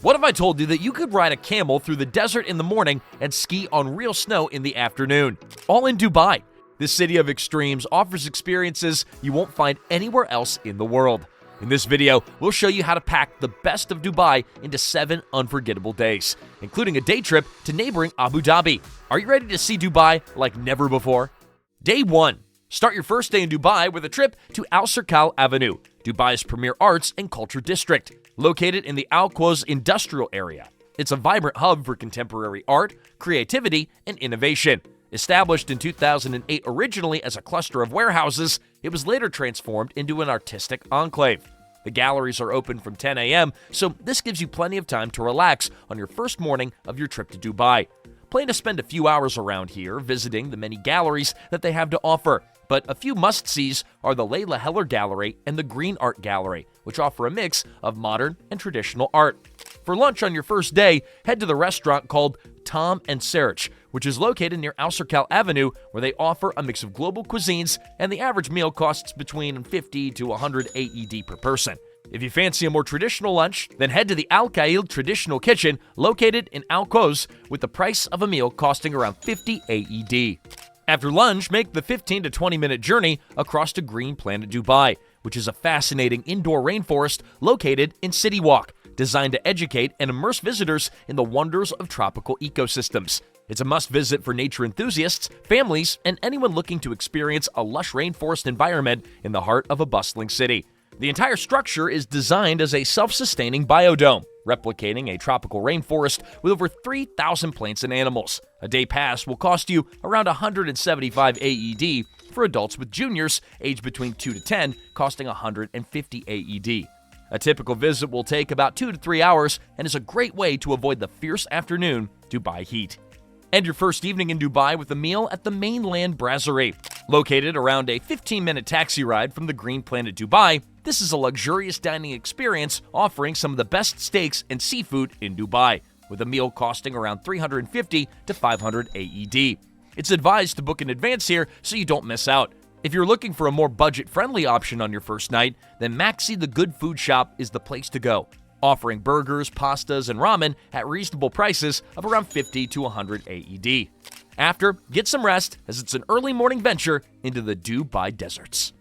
What if I told you that you could ride a camel through the desert in the morning and ski on real snow in the afternoon? All in Dubai. This city of extremes offers experiences you won't find anywhere else in the world. In this video, we'll show you how to pack the best of Dubai into 7 unforgettable days, including a day trip to neighboring Abu Dhabi. Are you ready to see Dubai like never before? Day 1. Start your first day in Dubai with a trip to Alserkal Avenue, Dubai's premier arts and culture district, located in the Al Quoz industrial area. It's a vibrant hub for contemporary art, creativity, and innovation. Established in 2008 originally as a cluster of warehouses, it was later transformed into an artistic enclave. The galleries are open from 10 a.m., so this gives you plenty of time to relax on your first morning of your trip to Dubai. Plan to spend a few hours around here visiting the many galleries that they have to offer, but a few must-sees are the Layla Heller Gallery and the Green Art Gallery, which offer a mix of modern and traditional art. For lunch on your first day, head to the restaurant called Tom Serg, which is located near Alserkal Avenue, where they offer a mix of global cuisines, and the average meal costs between 50 to 100 AED per person. If you fancy a more traditional lunch, then head to the Khail Traditional Kitchen, located in Al Quoz, with the price of a meal costing around 50 AED. After lunch, make the 15 to 20-minute journey across to Green Planet Dubai, which is a fascinating indoor rainforest located in City Walk, designed to educate and immerse visitors in the wonders of tropical ecosystems. It's a must-visit for nature enthusiasts, families, and anyone looking to experience a lush rainforest environment in the heart of a bustling city. The entire structure is designed as a self-sustaining biodome, replicating a tropical rainforest with over 3,000 plants and animals. A day pass will cost you around 175 AED for adults, with juniors aged between 2 to 10 costing 150 AED. A typical visit will take about 2 to 3 hours and is a great way to avoid the fierce afternoon Dubai heat. End your first evening in Dubai with a meal at the Maine Land Brasserie. Located around a 15-minute taxi ride from the Green Planet Dubai, this is a luxurious dining experience offering some of the best steaks and seafood in Dubai, with a meal costing around 350 to 500 AED. It's advised to book in advance here so you don't miss out. If you're looking for a more budget-friendly option on your first night, then Maxzi the Good Food Shop is the place to go, offering burgers, pastas, and ramen at reasonable prices of around 50 to 100 AED. After, get some rest, as it's an early morning venture into the Dubai deserts.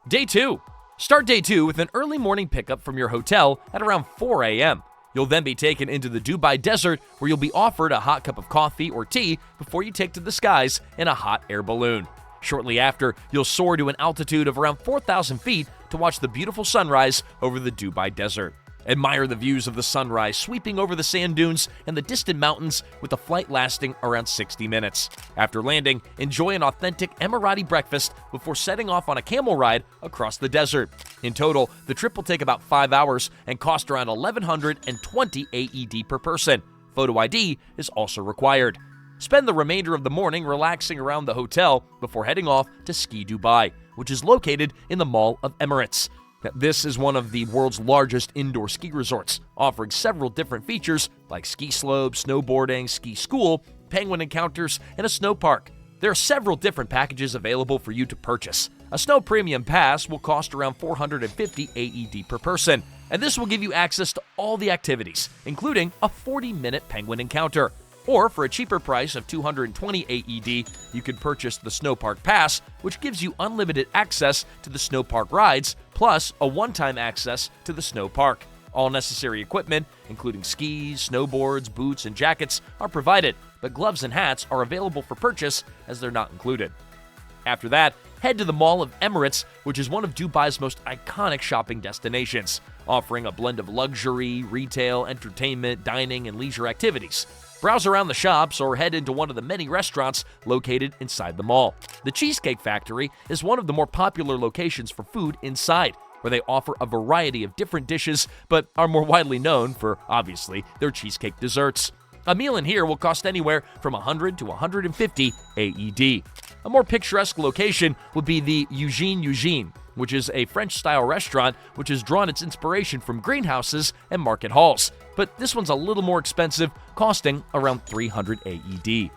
Day 2. Start day 2 with an early morning pickup from your hotel at around 4 a.m. You'll then be taken into the Dubai desert, where you'll be offered a hot cup of coffee or tea before you take to the skies in a hot air balloon. Shortly after, you'll soar to an altitude of around 4,000 feet to watch the beautiful sunrise over the Dubai desert. Admire the views of the sunrise sweeping over the sand dunes and the distant mountains, with the flight lasting around 60 minutes. After landing, enjoy an authentic Emirati breakfast before setting off on a camel ride across the desert. In total, the trip will take about 5 hours and cost around 1,120 AED per person. Photo ID is also required. Spend the remainder of the morning relaxing around the hotel before heading off to Ski Dubai, which is located in the Mall of Emirates. This is one of the world's largest indoor ski resorts, offering several different features like ski slopes, snowboarding, ski school, penguin encounters, and a snow park. There are several different packages available for you to purchase. A snow premium pass will cost around 450 AED per person, and this will give you access to all the activities, including a 40-minute penguin encounter. Or for a cheaper price of 220 AED, you can purchase the Snow Park Pass, which gives you unlimited access to the snow park rides, plus a one-time access to the snow park. All necessary equipment, including skis, snowboards, boots, and jackets, are provided, but gloves and hats are available for purchase as they're not included. After that, head to the Mall of Emirates, which is one of Dubai's most iconic shopping destinations, offering a blend of luxury, retail, entertainment, dining, and leisure activities. Browse around the shops or head into one of the many restaurants located inside the mall. The Cheesecake Factory is one of the more popular locations for food inside, where they offer a variety of different dishes, but are more widely known for, obviously, their cheesecake desserts. A meal in here will cost anywhere from 100 to 150 AED. A more picturesque location would be the Eugene, which is a French-style restaurant which has drawn its inspiration from greenhouses and market halls. But this one's a little more expensive, costing around 300 AED.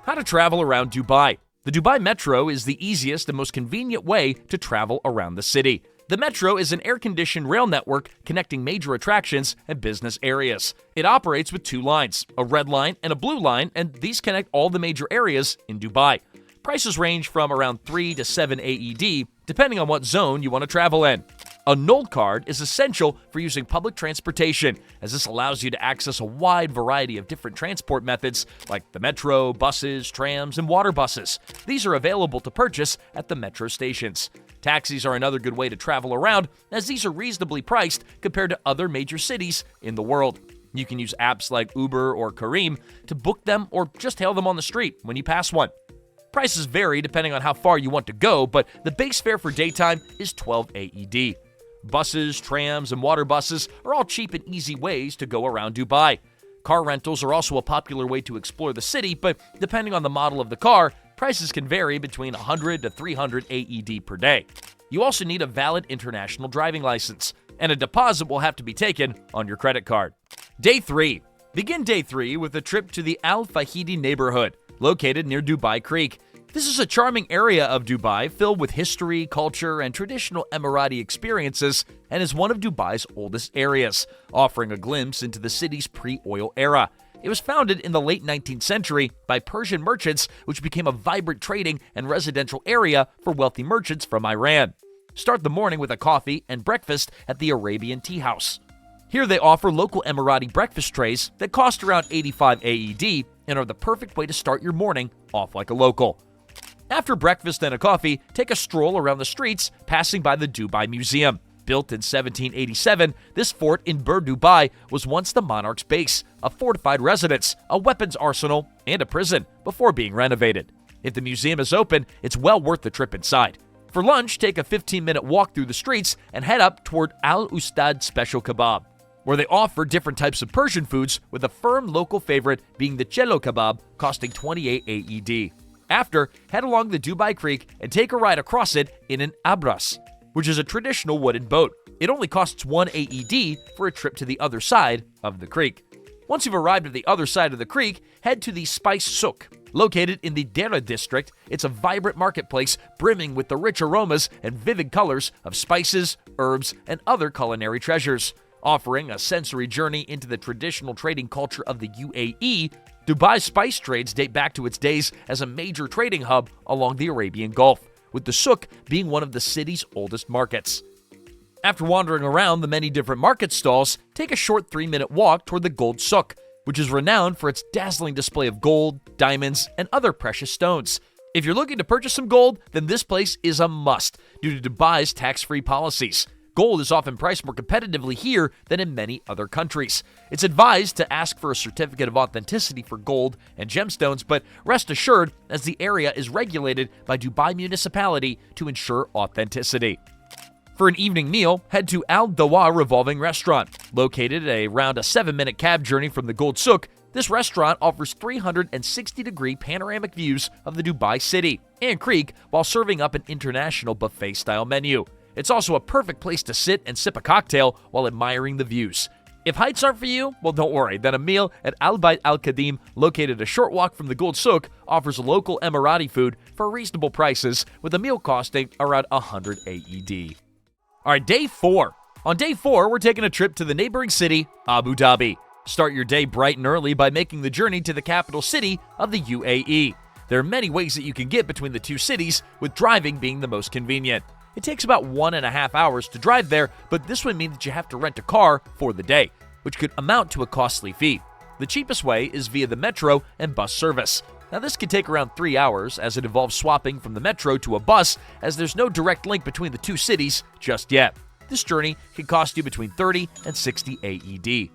How to travel around Dubai. The Dubai Metro is the easiest and most convenient way to travel around the city. The metro is an air-conditioned rail network connecting major attractions and business areas. It operates with two lines, a red line and a blue line, and these connect all the major areas in Dubai. Prices range from around 3 to 7 AED, depending on what zone you want to travel in. A Nold card is essential for using public transportation, as this allows you to access a wide variety of different transport methods like the metro, buses, trams, and water buses. These are available to purchase at the metro stations. Taxis are another good way to travel around, as these are reasonably priced compared to other major cities in the world. You can use apps like Uber or Careem to book them or just hail them on the street when you pass one. Prices vary depending on how far you want to go, but the base fare for daytime is 12 AED. Buses, trams, and water buses are all cheap and easy ways to go around Dubai. Car rentals are also a popular way to explore the city, but depending on the model of the car, prices can vary between 100 to 300 AED per day. You also need a valid international driving license, and a deposit will have to be taken on your credit card. Day 3. Begin day 3 with a trip to the Fahidi neighborhood, located near Dubai Creek. This is a charming area of Dubai filled with history, culture, and traditional Emirati experiences, and is one of Dubai's oldest areas, offering a glimpse into the city's pre-oil era. It was founded in the late 19th century by Persian merchants, which became a vibrant trading and residential area for wealthy merchants from Iran. Start the morning with a coffee and breakfast at the Arabian Tea House. Here they offer local Emirati breakfast trays that cost around 85 AED and are the perfect way to start your morning off like a local. After breakfast and a coffee, take a stroll around the streets, passing by the Dubai Museum. Built in 1787, this fort in Bur Dubai was once the monarch's base, a fortified residence, a weapons arsenal, and a prison before being renovated. If the museum is open, it's well worth the trip inside. For lunch, take a 15-minute walk through the streets and head up toward Al Ustad Special Kebab, where they offer different types of Persian foods, with a firm local favorite being the cello kebab, costing 28 AED. After, head along the Dubai Creek and take a ride across it in an Abras, which is a traditional wooden boat. It only costs 1 AED for a trip to the other side of the creek. Once you've arrived at the other side of the creek, head to the Spice Souk. Located in the Dera district, it's a vibrant marketplace brimming with the rich aromas and vivid colors of spices, herbs, and other culinary treasures. Offering a sensory journey into the traditional trading culture of the UAE, Dubai's spice trades date back to its days as a major trading hub along the Arabian Gulf, with the souk being one of the city's oldest markets. After wandering around the many different market stalls, take a short 3-minute walk toward the Gold Souk, which is renowned for its dazzling display of gold, diamonds, and other precious stones. If you're looking to purchase some gold, then this place is a must due to Dubai's tax-free policies. Gold is often priced more competitively here than in many other countries. It's advised to ask for a certificate of authenticity for gold and gemstones, but rest assured, as the area is regulated by Dubai Municipality to ensure authenticity. For an evening meal, head to Dawaar Revolving Restaurant. Located around a 7-minute cab journey from the Gold Souk, this restaurant offers 360-degree panoramic views of the Dubai city and creek while serving up an international buffet-style menu. It's also a perfect place to sit and sip a cocktail while admiring the views. If heights aren't for you, well, don't worry. Then a meal at Bait Al Qadeem, located a short walk from the Gold Souk, offers local Emirati food for reasonable prices, with a meal costing around 100 AED. All right, day 4. On day 4, we're taking a trip to the neighboring city, Abu Dhabi. Start your day bright and early by making the journey to the capital city of the UAE. There are many ways that you can get between the two cities, with driving being the most convenient. It takes about 1.5 hours to drive there, but this would mean that you have to rent a car for the day, which could amount to a costly fee. The cheapest way is via the metro and bus service. Now, this could take around 3 hours, as it involves swapping from the metro to a bus, as there's no direct link between the two cities just yet. This journey can cost you between 30 and 60 AED.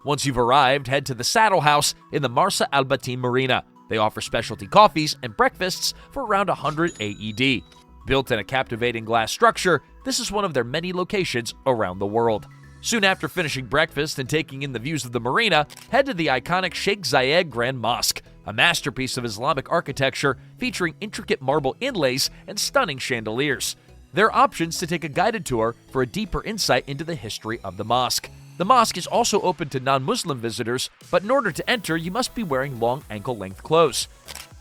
Once you've arrived, head to the Saddle House in the Marsa Al Batim Marina. They offer specialty coffees and breakfasts for around 100 AED. Built in a captivating glass structure, this is one of their many locations around the world. Soon after finishing breakfast and taking in the views of the marina, head to the iconic Sheikh Zayed Grand Mosque, a masterpiece of Islamic architecture featuring intricate marble inlays and stunning chandeliers. There are options to take a guided tour for a deeper insight into the history of the mosque. The mosque is also open to non-Muslim visitors, but in order to enter, you must be wearing long ankle-length clothes.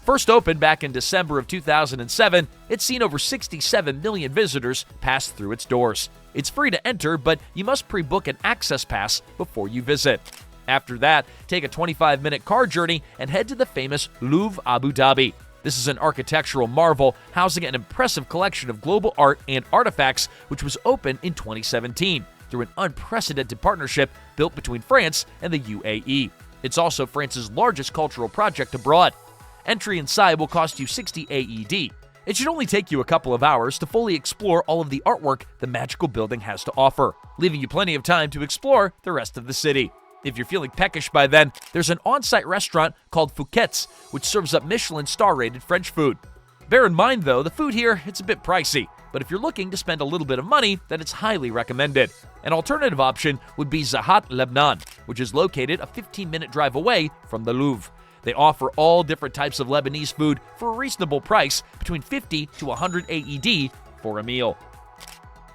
First opened back in December of 2007, it's seen over 67 million visitors pass through its doors. It's free to enter, but you must pre-book an access pass before you visit. After that, take a 25-minute car journey and head to the famous Louvre Abu Dhabi. This is an architectural marvel housing an impressive collection of global art and artifacts, which was opened in 2017 through an unprecedented partnership built between France and the UAE. It's also France's largest cultural project abroad. Entry inside will cost you 60 AED. It should only take you a couple of hours to fully explore all of the artwork the magical building has to offer, leaving you plenty of time to explore the rest of the city. If you're feeling peckish by then, there's an on-site restaurant called Fouquet's, which serves up Michelin star-rated French food. Bear in mind, though, the food here, it's a bit pricey, but if you're looking to spend a little bit of money, then it's highly recommended. An alternative option would be Zahat Lebanon, which is located a 15-minute drive away from the Louvre. They offer all different types of Lebanese food for a reasonable price, between 50 to 100 AED for a meal.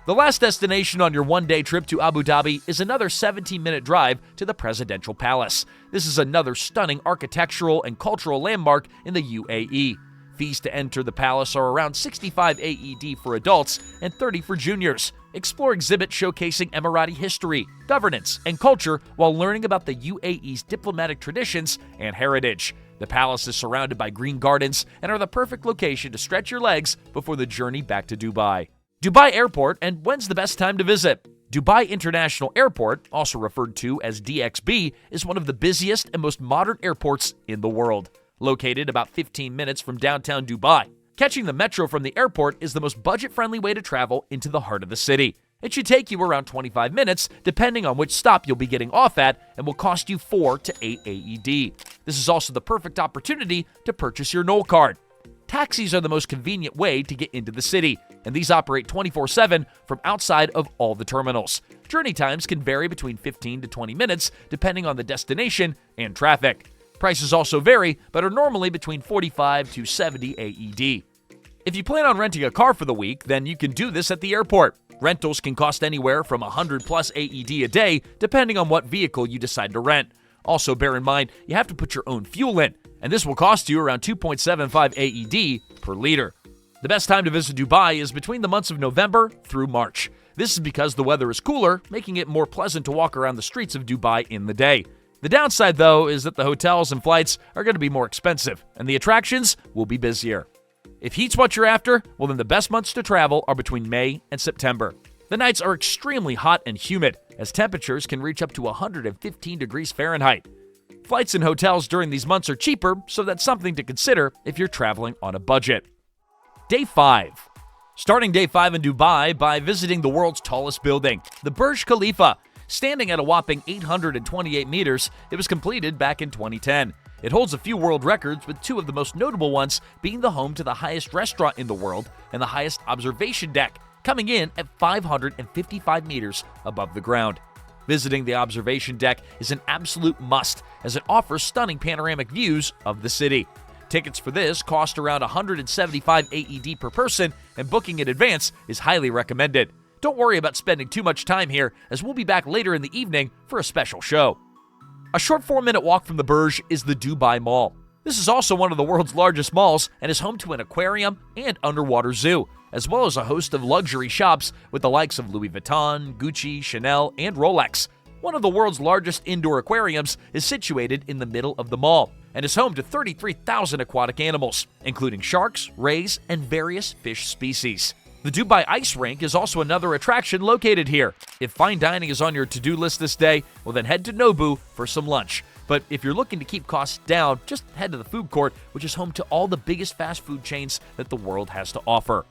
The last destination on your one-day trip to Abu Dhabi is another 17-minute drive to the Presidential Palace. This is another stunning architectural and cultural landmark in the UAE. Fees to enter the palace are around 65 AED for adults and 30 for juniors. Explore exhibits showcasing Emirati history, governance, and culture while learning about the UAE's diplomatic traditions and heritage. The palace is surrounded by green gardens and are the perfect location to stretch your legs before the journey back to Dubai. Dubai Airport, and when's the best time to visit? Dubai International Airport, also referred to as DXB, is one of the busiest and most modern airports in the world. Located about 15 minutes from downtown Dubai, catching the metro from the airport is the most budget-friendly way to travel into the heart of the city. It should take you around 25 minutes, depending on which stop you'll be getting off at, and will cost you 4 to 8 AED. This is also the perfect opportunity to purchase your Knoll card. Taxis are the most convenient way to get into the city, and these operate 24/7 from outside of all the terminals. Journey times can vary between 15 to 20 minutes, depending on the destination and traffic. Prices also vary, but are normally between 45 to 70 AED. If you plan on renting a car for the week, then you can do this at the airport. Rentals can cost anywhere from 100 plus AED a day, depending on what vehicle you decide to rent. Also, bear in mind, you have to put your own fuel in, and this will cost you around 2.75 AED per liter. The best time to visit Dubai is between the months of November through March. This is because the weather is cooler, making it more pleasant to walk around the streets of Dubai in the day. The downside, though, is that the hotels and flights are going to be more expensive, and the attractions will be busier. If heat's what you're after, well then the best months to travel are between May and September. The nights are extremely hot and humid, as temperatures can reach up to 115 degrees Fahrenheit. Flights and hotels during these months are cheaper, so that's something to consider if you're traveling on a budget. Day 5. Starting Day 5 in Dubai by visiting the world's tallest building, the Burj Khalifa. Standing at a whopping 828 meters, it was completed back in 2010. It holds a few world records, with two of the most notable ones being the home to the highest restaurant in the world and the highest observation deck, coming in at 555 meters above the ground. Visiting the observation deck is an absolute must, as it offers stunning panoramic views of the city. Tickets for this cost around 175 AED per person, and booking in advance is highly recommended. Don't worry about spending too much time here, as we'll be back later in the evening for a special show. A short 4-minute walk from the Burj is the Dubai Mall. This is also one of the world's largest malls and is home to an aquarium and underwater zoo, as well as a host of luxury shops with the likes of Louis Vuitton, Gucci, Chanel, and Rolex. One of the world's largest indoor aquariums is situated in the middle of the mall and is home to 33,000 aquatic animals, including sharks, rays, and various fish species. The Dubai Ice Rink is also another attraction located here. If fine dining is on your to-do list this day, well then head to Nobu for some lunch. But if you're looking to keep costs down, just head to the food court, which is home to all the biggest fast food chains that the world has to offer.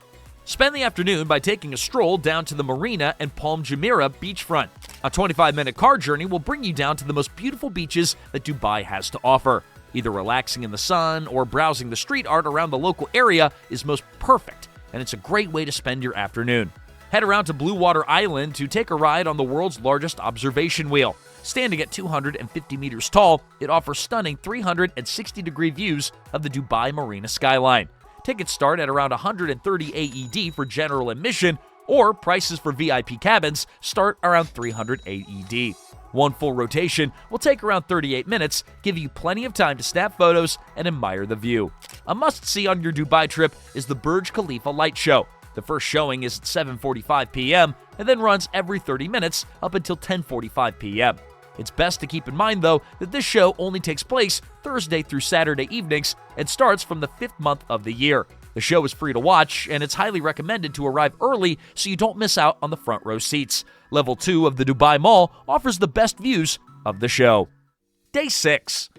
Spend the afternoon by taking a stroll down to the Marina and Palm Jumeirah beachfront. A 25-minute car journey will bring you down to the most beautiful beaches that Dubai has to offer. Either relaxing in the sun or browsing the street art around the local area is most perfect, and it's a great way to spend your afternoon. Head around to Blue Water Island to take a ride on the world's largest observation wheel. Standing at 250 meters tall, it offers stunning 360-degree views of the Dubai Marina skyline. Tickets start at around 130 AED for general admission, or prices for VIP cabins start around 300 AED. One full rotation will take around 38 minutes, giving you plenty of time to snap photos and admire the view. A must-see on your Dubai trip is the Burj Khalifa light show. The first showing is at 7:45 p.m. and then runs every 30 minutes up until 10:45 p.m. It's best to keep in mind, though, that this show only takes place Thursday through Saturday evenings and starts from the 5th month of the year. The show is free to watch, and it's highly recommended to arrive early so you don't miss out on the front row seats. Level 2 of the Dubai Mall offers the best views of the show. Day 6.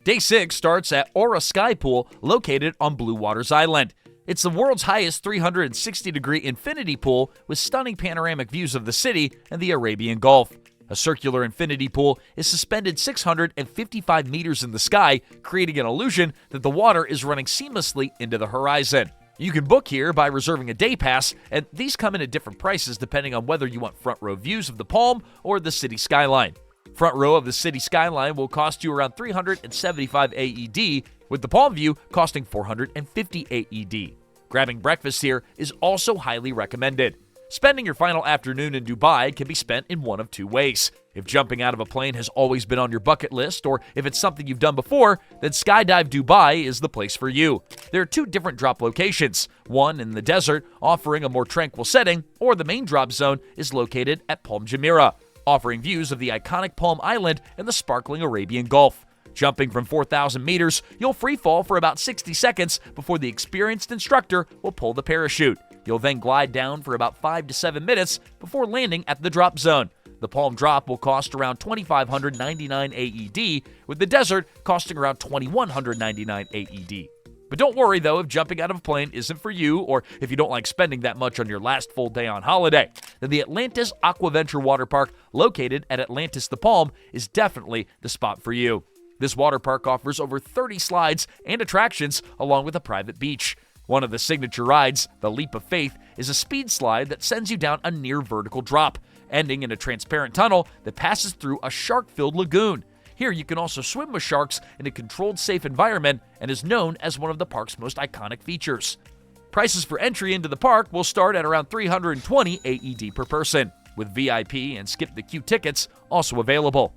Day 6 starts at Aura Sky Pool, located on Blue Waters Island. It's the world's highest 360-degree infinity pool with stunning panoramic views of the city and the Arabian Gulf. A circular infinity pool is suspended 655 meters in the sky, creating an illusion that the water is running seamlessly into the horizon. You can book here by reserving a day pass, and these come in at different prices depending on whether you want front row views of the palm or the city skyline. Front row of the city skyline will cost you around 375 AED, with the palm view costing 450 AED. Grabbing breakfast here is also highly recommended. Spending your final afternoon in Dubai can be spent in one of two ways. If jumping out of a plane has always been on your bucket list, or if it's something you've done before, then Skydive Dubai is the place for you. There are two different drop locations, one in the desert, offering a more tranquil setting, or the main drop zone is located at Palm Jumeirah, offering views of the iconic Palm Island and the sparkling Arabian Gulf. Jumping from 4,000 meters, you'll free fall for about 60 seconds before the experienced instructor will pull the parachute. You'll then glide down for about 5 to 7 minutes before landing at the drop zone. The palm drop will cost around 2,599 AED, with the desert costing around 2,199 AED. But don't worry though if jumping out of a plane isn't for you, or if you don't like spending that much on your last full day on holiday, then the Atlantis Aquaventure Water Park, located at Atlantis the Palm, is definitely the spot for you. This water park offers over 30 slides and attractions along with a private beach. One of the signature rides, the Leap of Faith, is a speed slide that sends you down a near vertical drop, ending in a transparent tunnel that passes through a shark-filled lagoon. Here you can also swim with sharks in a controlled, safe environment and is known as one of the park's most iconic features. Prices for entry into the park will start at around 320 AED per person, with VIP and skip the queue tickets also available.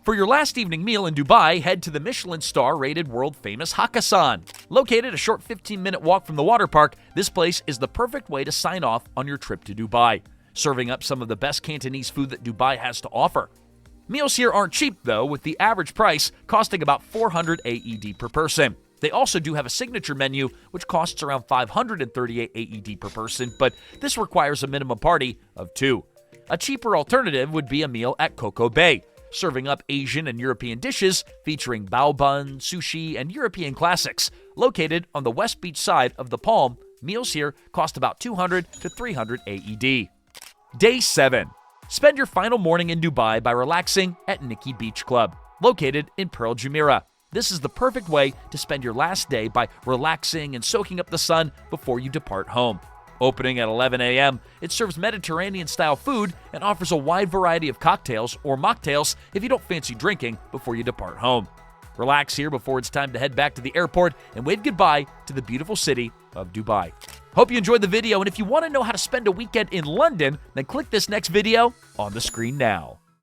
For your last evening meal in Dubai, head to the Michelin star-rated world-famous Hakkasan. Located a short 15-minute walk from the water park, this place is the perfect way to sign off on your trip to Dubai, serving up some of the best Cantonese food that Dubai has to offer. Meals here aren't cheap, though, with the average price costing about 400 AED per person. They also do have a signature menu, which costs around 538 AED per person, but this requires a minimum party of 2. A cheaper alternative would be a meal at Coco Bay, serving up Asian and European dishes featuring bao bun, sushi, and European classics. Located on the West Beach side of the Palm, meals here cost about 200 to 300 AED. Day 7. Spend your final morning in Dubai by relaxing at Nikki Beach Club, located in Pearl Jumeirah. This is the perfect way to spend your last day by relaxing and soaking up the sun before you depart home. Opening at 11 a.m., it serves Mediterranean-style food and offers a wide variety of cocktails or mocktails if you don't fancy drinking before you depart home. Relax here before it's time to head back to the airport and wave goodbye to the beautiful city of Dubai. Hope you enjoyed the video, and if you want to know how to spend a weekend in London, then click this next video on the screen now.